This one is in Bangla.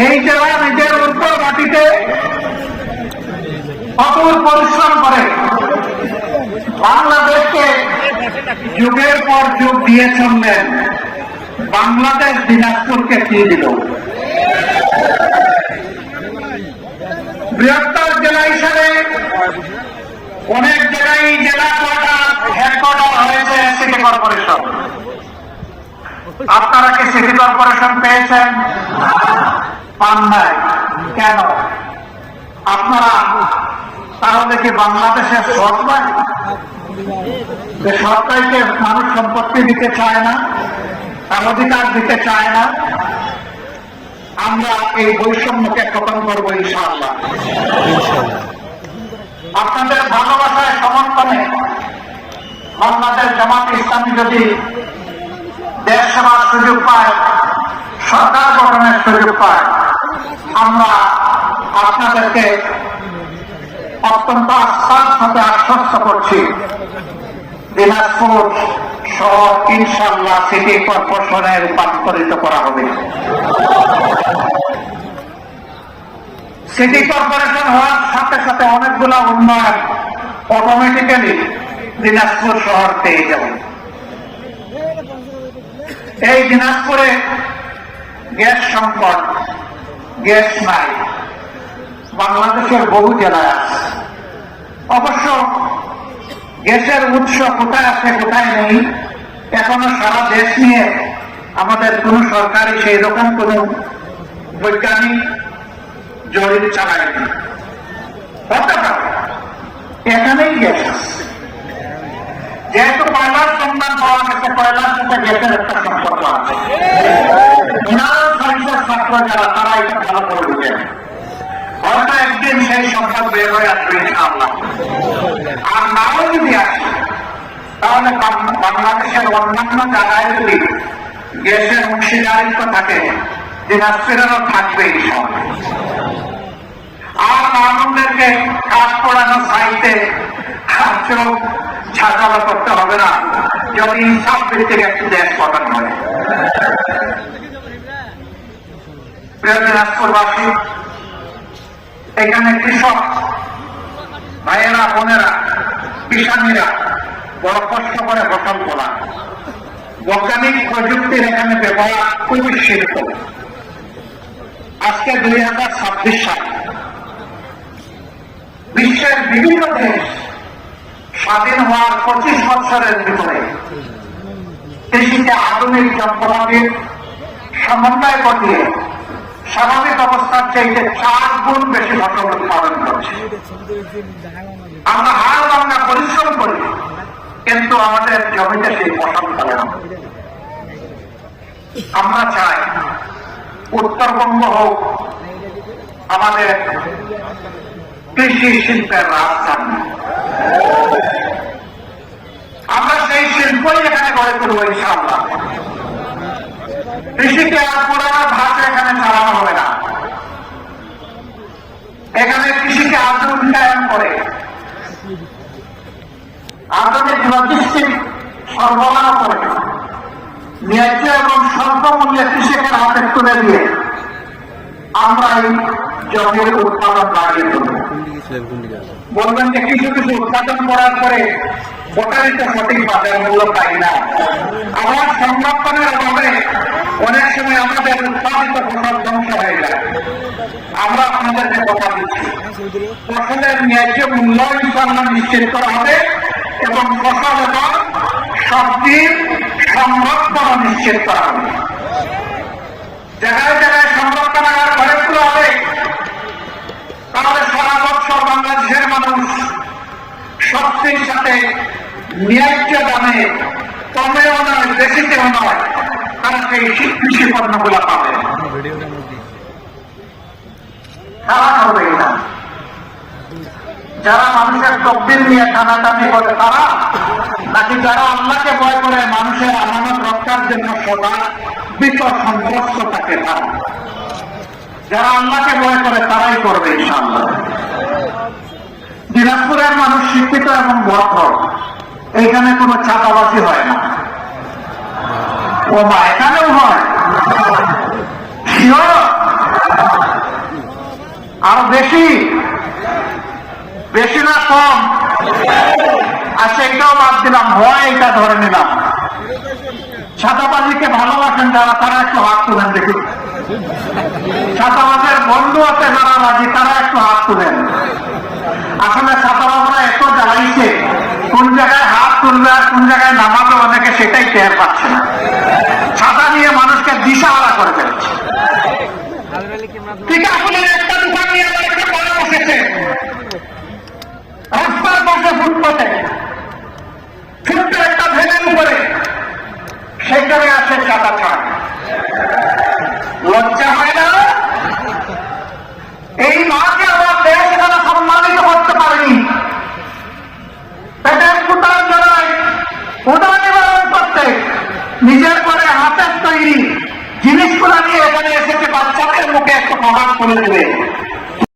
এই যারা নিজের উর্বর মাটিতে কঠোর পরিশ্রম করে বাংলাদেশকে যুগের পর যুগ দিয়ে চললেন, বাংলাদেশ দিনাজপুরকে কি দিল? বৃহত্তর জেলা হিসাবে অনেক জায়গায় জেলা হেডকোয়ার্টার হয়েছে সিটি কর্পোরেশন। আপনারা কি সিটি কর্পোরেশন পেয়েছেন? পান নাই কেন? আপনারা তাহলে কি বাংলাদেশের সরকার সরকারকে মানুষ সম্পত্তি দিতে চায় না, তার অধিকার দিতে চায় না? আমরা এই বৈষম্যকে খতম করবো ইনশাআল্লাহ। আপনাদের ভালোবাসায় সমর্থনে বাংলাদেশ জামাত ইসলামী যদি দেশ সেবার সুযোগ পায়, সরকার গঠনের সুযোগ পায়, আমরা আপনাদেরকে অত্যন্ত আস্থার সাথে আশ্বস্ত করছি দিনাজপুর শহর ইনশাআল্লাহ সিটি কর্পোরেশনে রূপান্তরিত করা হবে। সিটি কর্পোরেশন হওয়ার সাথে সাথে অনেকগুলো উন্নয়ন অটোমেটিক্যালি দিনাজপুর শহর পেয়ে যাবে। এই দিনাজপুরে গ্যাস সংকট, গ্যাস নাই, বাংলাদেশের বহু জেলায় আছে। অবশ্য গ্যাসের উৎস কোথায় আছে কোথায় নেই এখনো সারা দেশ নিয়ে আমাদের কোন সরকারি সেই রকম কোন বৈজ্ঞানিক জরিপ চালায়নি। এখানেই গ্যাস আছে, যেহেতু কয়লার সন্ধান পাওয়া গেছে, কয়লার সাথে গ্যাসের একটা সম্পর্ক আছে। ছাত্র যারা তারা এটা ভালো করে বুঝেন, হয়তো একদিন সেই সম্পদ বের হয়ে আসবে ইনশাআল্লাহ। আর নাও যদি আসে তাহলে বাংলাদেশের অন্যান্য জায়গায় যদি গ্যাসের অংশীদারিত্ব থাকে, দিনাজপুরেরও থাকবে ইনশাআল্লাহ। আর মানুষদেরকে কাজ পড়ানো সাইতে চোখ ছাড়ালো করতে হবে না, যদি ইনসাফ ভিত্তিক একটি দেশ গঠন হয়। প্রিয় দিনাজপুরবাসী, এখানে কৃষক ভাইয়েরা, বোনেরা, কিষানীরা বড় কষ্ট করে ফসল তোলা, বৈজ্ঞানিক প্রযুক্তির এখানে ব্যবহার খুবই শিল্প। আজকে 2026 সাল, বিশ্বের বিভিন্ন দেশ স্বাধীন হওয়ার 25 বছরের ভিতরে কৃষিতে আধুনিক যন্ত্রপাতির সমন্বয় ঘটিয়ে স্বাভাবিক অবস্থার চাইতে 4 গুণ বেশি ফসল উৎপাদন করছে। আমরা হার ভাঙা পরিশ্রম করি, কিন্তু আমাদের জমিতে সেই ফসল ফলে না। আমরা চাই উত্তরবঙ্গ হোক আমাদের কৃষি শিল্পের রাজধানী। আমরা সেই শিল্পই এখানে গড়ে তুলব ইনশাআল্লাহ। কৃষিকে আর পুরানো ভাষা এখানে চালানো হবে না। এখানে কৃষিকে আধুনিকায়ন করে আধুনিক লজিস্টিক সরবরাহ করে ন্যায্য এবং স্বল্প মূল্যে কৃষকের হাতে তুলে দিয়ে আমরা এই জমির উৎপাদন বাড়িয়ে তুলব। বলবেন যে কিছু কিছু উৎপাদন করার পরে ওটারই তো সঠিক বাজার মূল্য পাই না। আবার সংরক্ষণের অভাবে অনেক সময় আমাদের উৎপাদিত ফসল ধ্বংস হয়ে যায়। আমরা আপনাদেরকে কথা দিচ্ছি, ফসলের ন্যায্য মূল্য ইনশাআল্লাহ নিশ্চিত করা হবে এবং ফসল এবং সবজির সংরক্ষণ নিশ্চিত করা হবে। জায়গায় জায়গায় সংরক্ষণাগার গড়ে তোলা হবে, তাহলে সারা বছর বাংলাদেশের মানুষ সবজির সাথে ন্যায্য দামে, কমেও নয় বেশিতেও নয়, তারা সেই কৃষি পণ্যগুলো পাবে। খারাপ হবে না। যারা মানুষের তকদির নিয়ে টানাটানি করে তারা, নাকি যারা আল্লাহকে ভয় করে মানুষের আমানত রক্ষার জন্য সদা বিপদ সন্ত্রস্ত থাকে তারা? যারা আল্লাহকে ভয় করে তারাই করবে ইনশাআল্লাহ। দিনাজপুরের মানুষ শিক্ষিত এবং ভদ্র, এইখানে কোনো চাঁদাবাজি হয় না। ও মা, এখানেও হয়। বেশি বেশি না কম? আচ্ছা, এটাও বাদ দিলাম, ভয় এটা ধরে নিলাম। ছাতাবাজিকে ভালোবাসেন যারা, তারা একটু হাত তুলেন দেখি। ছাতাবাজের বন্ধু আছে যারা রাজি, তারা একটু হাত তুলেন। আসলে ছাতাবাজরা এত জ্বালাইছে, কোন জায়গায় হাত তুলবে আর কোন জায়গায় নামাবে অনেকে সেটাই টের পাচ্ছে না। ছাতা নিয়ে মানুষকে দিশাহারা করে ফেলছে। টিকাফুলের একটা দোকান নিয়ে আমার একটা বড় বসেছে রাস্তার পাশে, ফুটপাতে, ছোট্ট একটা ভ্যানের উপরে, সেখানে আসে ছাতা ছাড়। লজ্জা হয় না? এই মাকে আমার দেশ তারা সম্মানিত করতে পারেনি। পেটের কুটার জড়ায় উদা নিবারণ করতে নিজের করে হাতের তৈরি জিনিসগুলো নিয়ে এখানে এসেছে বাচ্চাদের মুখে একটু প্রভাব করে দেবে।